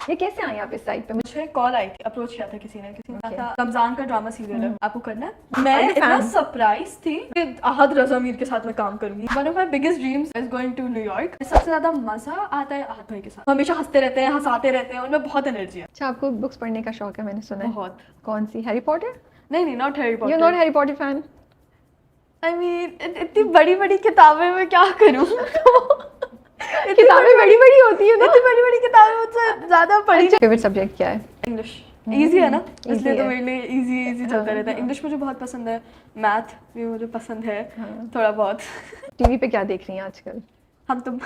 ये कैसे आई आप इस साइट पे? मुझे कॉल आई थी, अप्रोच किया था किसी ने कहा Okay. था रमजान का ड्रामा सीरियल है, आपको करना है। Are मैं you इतना fan? सरप्राइज थी कि अहद रज़ा मीर के साथ मैं काम करूंगी। One of my biggest dreams is going to New York. सबसे ज्यादा मजा आता है अहद भाई के साथ, हमेशा हंसते रहते हैं, हंसाते रहते हैं, उनमें बहुत एनर्जी है। अच्छा, आपको बुक्स पढ़ने का शौक है, मैंने सुना है। बहुत। कौन सी? Harry Potter? नहीं, not Harry you Potter. Not Harry Potter fan? I mean इतनी बड़ी बड़ी किताबें मैं क्या करूं? किताबें बड़ी बड़ी होती है ना। इतनी बड़ी बड़ी किताबें मुझसे ज्यादा पढ़ी। फेवरेट सब्जेक्ट क्या है? इंग्लिश। इजी है ना, easy इसलिए तो है। मेरे लिए इजी चलता रहता है। इंग्लिश मुझे बहुत पसंद है, मैथ भी मुझे पसंद है थोड़ा बहुत। टीवी पे क्या देख रही हैं आजकल? हम तुम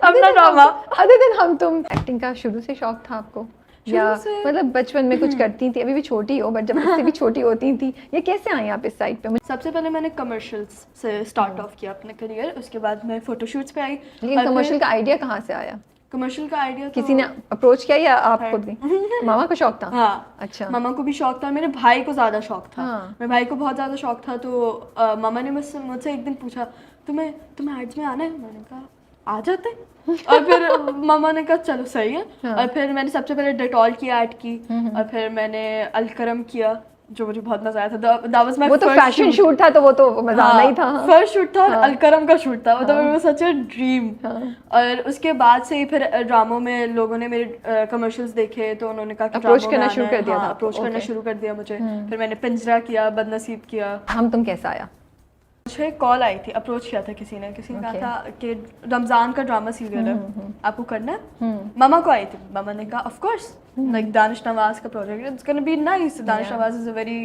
अपना ड्रामा। अदर देन हम तुम, एक्टिंग का शुरू से शौक था आपको या शुरू से- मतलब बचपन में कुछ करती थी? अभी भी छोटी हो, बट जब उससे भी छोटी होती थी, ये कैसे आई आप इस साइड पे? सबसे पहले मैंने कमर्शियल्स से स्टार्ट ऑफ किया अपना करियर, उसके बाद मैं फोटोशूट्स पे आई। लेकिन कमर्शियल का आइडिया कहाँ से आया? कमर्शियल का आइडिया किसी ने अप्रोच किया या आप खुद भी? मामा को शौक था? हाँ, अच्छा। मामा को भी शौक था, मेरे भाई को ज्यादा शौक था। हाँ। मेरे भाई को बहुत ज्यादा शौक था, तो मामा ने मुझसे एक दिन पूछा, तुम्हें एड्स में आना है? मैंने कहा आ जाते हैं। और फिर मामा ने कहा चलो सही है। हाँ। और फिर मैंने सबसे पहले डेटॉल की ऐड की, और फिर मैंने अलकरम किया, जो मुझे बहुत मजा आया था। That was my वो तो first फैशन shoot. शूट था, तो वो तो मजा आना ही था। फर्स्ट शूट था और अलकरम का शूट था, मतलब सच अ ड्रीम। और उसके बाद से ही फिर ड्रामों में लोगों ने मेरे कमर्शियल्स देखे, तो उन्होंने कहा कि Approach ड्रामों में करना आना शुरू है। कर दिया था हाँ, आपको, अप्रोच करना okay. शुरू कर दिया मुझे। फिर मैंने पिंजरा किया, बदनसीब किया। हम तुम कैसा आया? मुझे कॉल आई थी, अप्रोच किया था किसी ने कहा Okay. था कि रमजान का ड्रामा सीरियल है, आपको करना है। मामा को आई थी, मामा ने कहा of course, like Danish Nawaz का project, it's gonna be nice. Danish Nawaz is a very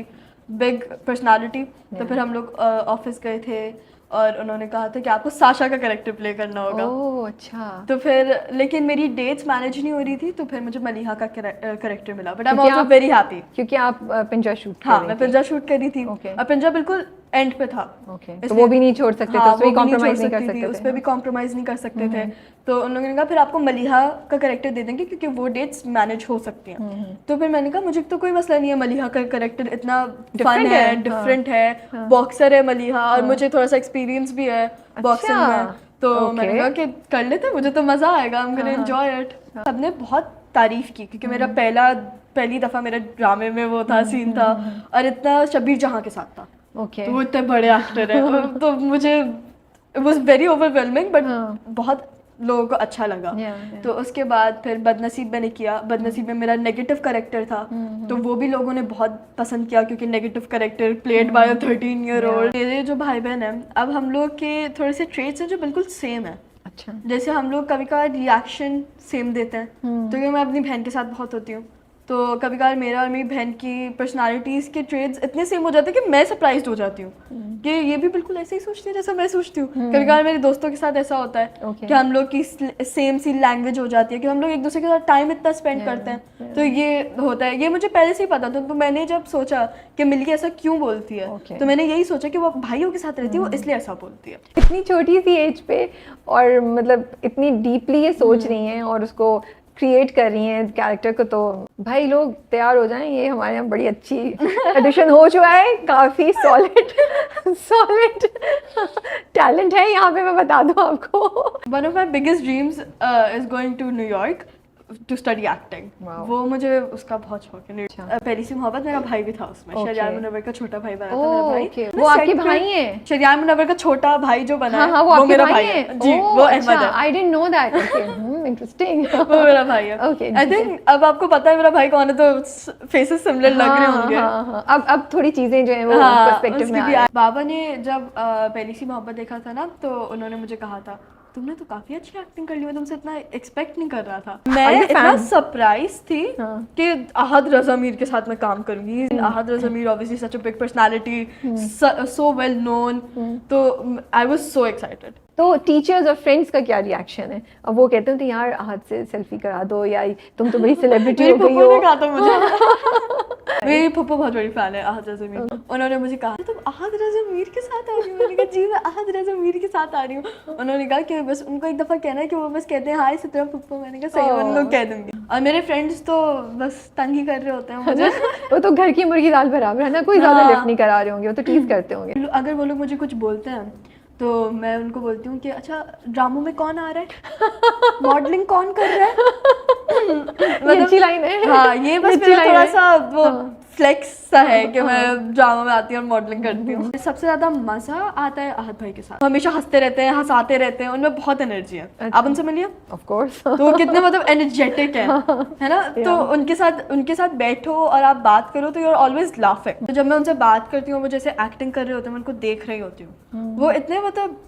big personality. तो फिर हम लोग ऑफिस गए थे और उन्होंने कहा था कि आपको साशा का कैरेक्टर प्ले करना होगा। ओह अच्छा। तो फिर लेकिन मेरी डेट्स मैनेज नहीं हो रही थी, तो फिर मुझे मलिहा का कैरेक्टर मिला, बट आई एम क्योंकि ऑल्सो आप- वेरी हैप्पी। क्योंकि आप पिंजरा शूट कर हाँ, रही मैं थी। पिंजरा शूट कर रही थी। Okay. और पिंजरा बिल्कुल एंड पे था। ओके, तो इसलिए- वो भी नहीं छोड़ सकते थे, हाँ, उस पे वो भी नहीं कॉम्प्रोमाइज छोड़ नहीं कर सकती थी, सकते उस थे। पर भी कॉम्प्रोमाइज नहीं कर सकते थे। तो उन लोगों ने कहा फिर आपको मलिहा का कैरेक्टर दे देंगे, क्योंकि वो डेट्स मैनेज हो सकती हैं। तो फिर मैंने कहा मुझे तो कोई मसला नहीं है, मलिहा का कैरेक्टर इतना फन Different है, है, डिफरेंट है, बॉक्सर है मलिहा, और मुझे थोड़ा सा एक्सपीरियंस भी है बॉक्सिंग में। तो मैंने कहा कि कर लेते, मुझे तो मजा आएगा, I am gonna enjoy it. सबने बहुत तारीफ की, क्योंकि मेरा पहली दफा मेरे ड्रामे में वो था, सीन था, और इतना शब्बीर जहां के साथ था। ओके। तो वो इतने बड़े एक्टर हैं, तो मुझे it was very overwhelming, but बहुत लोगों को अच्छा लगा। तो उसके बाद फिर बदनसीब मैंने किया। बदनसीब में मेरा नेगेटिव कैरेक्टर था, तो वो भी लोगों ने बहुत पसंद किया, क्योंकि negative character played by a 13-year-old। मेरे जो भाई बहन हैं, अब हम लोग के थोड़े से ट्रेट्स हैं जो बिल्कुल सेम है। अच्छा। जैसे हम लोग कभी कभार रिएक्शन सेम देते हैं, तो ये मैं अपनी बहन के साथ बहुत होती हूँ, तो कभी कभार मेरा और मेरी बहन की पर्सनालिटीज़ के ट्रेड्स इतने सेम हो जाते हैं कि मैं सरप्राइज्ड हो जाती हूँ कि ये भी बिल्कुल ऐसे ही सोचती है जैसा मैं सोचती हूँ। कभी कभार मेरे दोस्तों के साथ ऐसा होता है कि हम लोग की सेम सी लैंग्वेज हो जाती है, कि हम लोग एक दूसरे के साथ टाइम इतना स्पेंड करते हैं। तो ये होता है, ये मुझे पहले से ही पता था। तो मैंने जब सोचा कि मिल्की ऐसा क्यों बोलती है, तो मैंने यही सोचा कि वो भाइयों के साथ रहती है, वो इसलिए ऐसा बोलती है। इतनी छोटी सी एज पे और मतलब इतनी डीपली ये सोच रही हैं और उसको क्रिएट कर रही हैं कैरेक्टर को, तो भाई लोग तैयार हो जाएं, ये हमारे यहाँ बड़ी अच्छी एडिशन हो चुका है। काफ़ी सॉलिड टैलेंट है यहाँ पे, मैं बता दूँ आपको। One of my biggest dreams is going to New York to study acting. वो मुझे उसका बहुत शौक है। पहली सी मोहब्बत मेरा भाई भी था उसमें। शरियार मुनव्वर का छोटा भाई बना था मेरा भाई। वो आपके भाई हैं? शरियार मुनव्वर का छोटा भाई जो बना हाँ, है, हाँ, वो आपके मेरा भाई भाई है। है जी, वो अहमद है। I didn't know that. Okay, interesting. वो मेरा भाई है। Okay, आई थिंक अब आपको पता है मेरा भाई कौन है, तो फेसेस सिमिलर लग रहे होंगे। हाँ, अब थोड़ी चीजें जो हैं वो हाँ, पर्सपेक्टिव में उसकी भी आ बाबा ने जब पहली सी मोहब्बत देखा था ना, तो उन्होंने मुझे कहा था तुमने तो काफी अच्छी एक्टिंग कर ली, मैं तुमसे इतना एक्सपेक्ट नहीं कर रहा था। मैं इतना सरप्राइज थी कि अहद रज़ा मीर के साथ मैं काम करूंगी। Ahad Raza Mir obviously such a big personality, so well known, तो आई वाज सो एक्साइटेड। तो टीचर्स और फ्रेंड्स का क्या रिएक्शन है? अब वो कहते हैं तो यार हाथ से सेल्फी करा दो, या तुम तो बड़ी सेलिब्रिटी हो गई हो। ने कहा था मुझे मेरी फुप्पो बहुत बड़ी फैन है अहद रज़ा मीर। उन्होंने मुझे कहा तुम अहद रज़ा मीर के साथ आ रही हो? मैंने कहा जी मैं अहद रज़ा मीर के साथ आ रही हूँ। उन्होंने कहा कि बस उनको एक दफ़ा कहना है कि वो बस कहते हैं हाय सितरा फुप्पो। मैंने कहा सही है, उनको कह दूंगी। और मेरे फ्रेंड्स तो बस तंग ही कर रहे होते हैं मुझे। वो तो घर की मुर्गी दाल बराबर है ना, कोई ज्यादा लिफ्ट नहीं करा रहे होंगे, वो तो टीज करते होंगे। अगर वो लोग मुझे कुछ बोलते हैं तो मैं उनको बोलती हूँ कि अच्छा ड्रामों में कौन आ रहा है, मॉडलिंग कौन कर रहा है, ये अच्छी लाइन है। हाँ ये बस ये अच्छी मेरा line थोड़ा है। सा वो हाँ। फ्लेक्स सा है कि मैं ड्रामा में आती हूँ और मॉडलिंग करती हूँ। सबसे ज्यादा मजा आता है आहत भाई के साथ, हमेशा हंसते रहते हैं, हंसाते रहते हैं, उनमें बहुत एनर्जी है। अच्छा। आप उनसे मिलिए ऑफ कोर्स। तो वो कितने मतलब एनर्जेटिक है ना। तो उनके साथ बैठो और आप बात करो तो यू आर ऑलवेज लाफिंग। तो जब मैं उनसे बात करती हूँ वो जैसे एक्टिंग कर रहे होते हैं, मैं उनको देख रही होती हूँ, वो इतने मतलब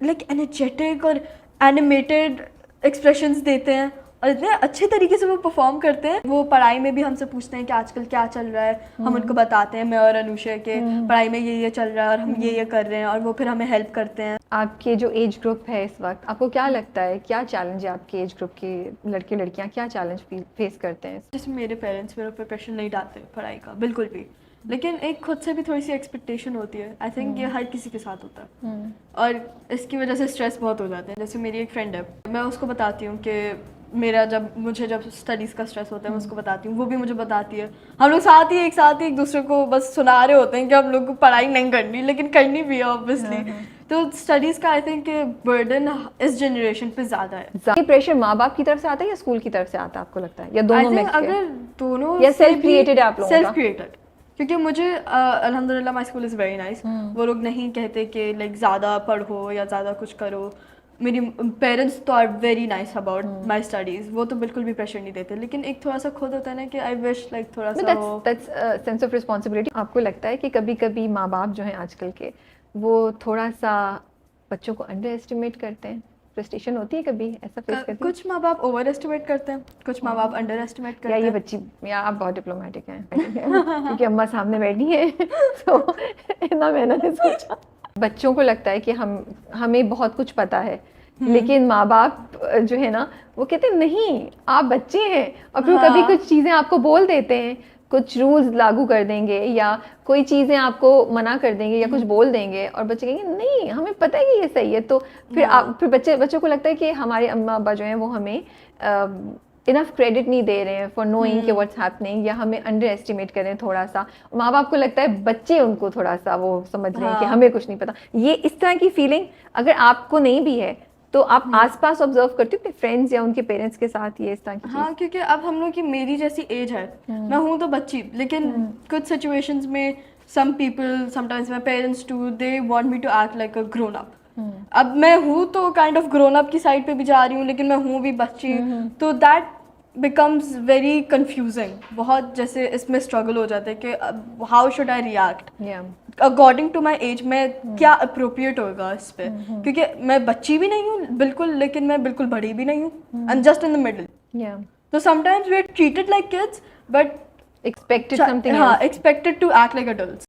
लाइक एनर्जेटिक और एनिमेटेड एक्सप्रेशंस देते हैं और इतने अच्छे तरीके से वो परफॉर्म करते हैं। वो पढ़ाई में भी हमसे पूछते हैं कि आजकल क्या चल रहा है, हम उनको बताते हैं, मैं और अनुषा के पढ़ाई में ये चल रहा है और हम ये कर रहे हैं, और वो फिर हमें हेल्प करते हैं। आपके जो एज ग्रुप है इस वक्त, आपको क्या लगता है क्या चैलेंज है आपके एज ग्रुप के लड़के लड़कियां क्या चैलेंज फेस करते हैं? जैसे मेरे पेरेंट्स मेरे ऊपर प्रेशर नहीं डालते पढ़ाई का बिल्कुल भी, लेकिन एक खुद से भी थोड़ी सी एक्सपेक्टेशन होती है। आई थिंक ये हर किसी के साथ होता है और इसकी वजह से स्ट्रेस बहुत हो जाते हैं। जैसे मेरी एक फ्रेंड है, मैं उसको बताती हूँ कि मेरा मुझे जब स्टडीज़ का स्ट्रेस होता है मैं उसको बताती हूँ, वो भी मुझे बताती है। हम लोग एक साथ ही एक दूसरे को बस सुना रहे होते हैं कि हम लोग को पढ़ाई नहीं करनी, लेकिन करनी भी है ऑब्वियसली। तो स्टडीज़ का आई थिंक बर्डन इस जनरेशन पे ज़्यादा है। ये प्रेशर माँ बाप की तरफ से आता है या स्कूल की तरफ से आता है आपको लगता है, या दोनों में? अगर दोनों या सेल्फ क्रिएटेड है आप लोगों का? सेल्फ क्रिएटेड, क्योंकि मुझे अल्हम्दुलिल्लाह my school is very nice. वो लोग नहीं कहते कि लाइक ज़्यादा पढ़ो या ज़्यादा कुछ करो। मेरी पेरेंट्स तो are very nice about my studies, वो तो बिल्कुल भी प्रेशर नहीं देते। लेकिन एक थोड़ा सा खुद होता है ना कि आई विश लाइक थोड़ा सा दैट्स सेंस ऑफ रिस्पांसिबिलिटी। आपको लगता है कि कभी कभी माँ बाप जो हैं आजकल के, वो थोड़ा सा बच्चों को अंडर एस्टिमेट करते हैं? फ्रस्ट्रेशन होती है कभी, ऐसा फेस करती हैं? कुछ माँ बाप ओवर एस्टिमेट करते हैं, कुछ माँ बाप अंडर एस्टिमेट करते या हैं। ये बच्ची, या आप बहुत डिप्लोमेटिक हैं क्योंकि अम्मा सामने बैठी है तो इतना मैंने नहीं सोचा। बच्चों को लगता है कि हमें बहुत कुछ पता है, लेकिन माँ बाप जो है ना वो कहते हैं नहीं आप बच्चे हैं, और फिर कभी कुछ चीज़ें आपको बोल देते हैं, कुछ रूल्स लागू कर देंगे या कोई चीज़ें आपको मना कर देंगे या कुछ बोल देंगे, और बच्चे कहेंगे नहीं हमें पता है कि ये सही है। तो फिर बच्चों को लगता है कि हमारे अम्मा अब्बा जो हैं वो हमें इनफ क्रेडिट नहीं दे रहे हैं फॉर नोइंग कि व्हाट्स हैपनिंग, या हमें अंडर एस्टिमेट कर रहे हैं थोड़ा सा। माँ बाप को लगता है बच्चे उनको थोड़ा सा वो समझ रहे हैं कि हमें कुछ नहीं पता। ये इस तरह की फीलिंग अगर आपको नहीं भी है तो आप आसपास ऑब्जर्व करती हो अपने फ्रेंड्स या उनके पेरेंट्स के साथ ये इस तरह की? हाँ, क्योंकि अब हम लोग की मेरी जैसी एज है, मैं हूँ तो बच्ची, लेकिन कुछ सिचुएशंस में some people sometimes my parents too they want me to act like a grown up. अब मैं हूँ तो काइंड ऑफ ग्रोन अप की साइड पे भी जा रही हूँ, लेकिन मैं हूँ भी बच्ची, तो दैट बिकम्स वेरी कंफ्यूजिंग। बहुत जैसे इसमें स्ट्रगल हो जाता है कि how should I react according to my age, में क्या अप्रोप्रिएट होगा इस पे, क्योंकि मैं बच्ची भी नहीं हूँ बिल्कुल, लेकिन मैं बिल्कुल बड़ी भी नहीं हूँ, I am just in the middle. तो sometimes we are treated like kids but expected something, हाँ, expected to act like adults.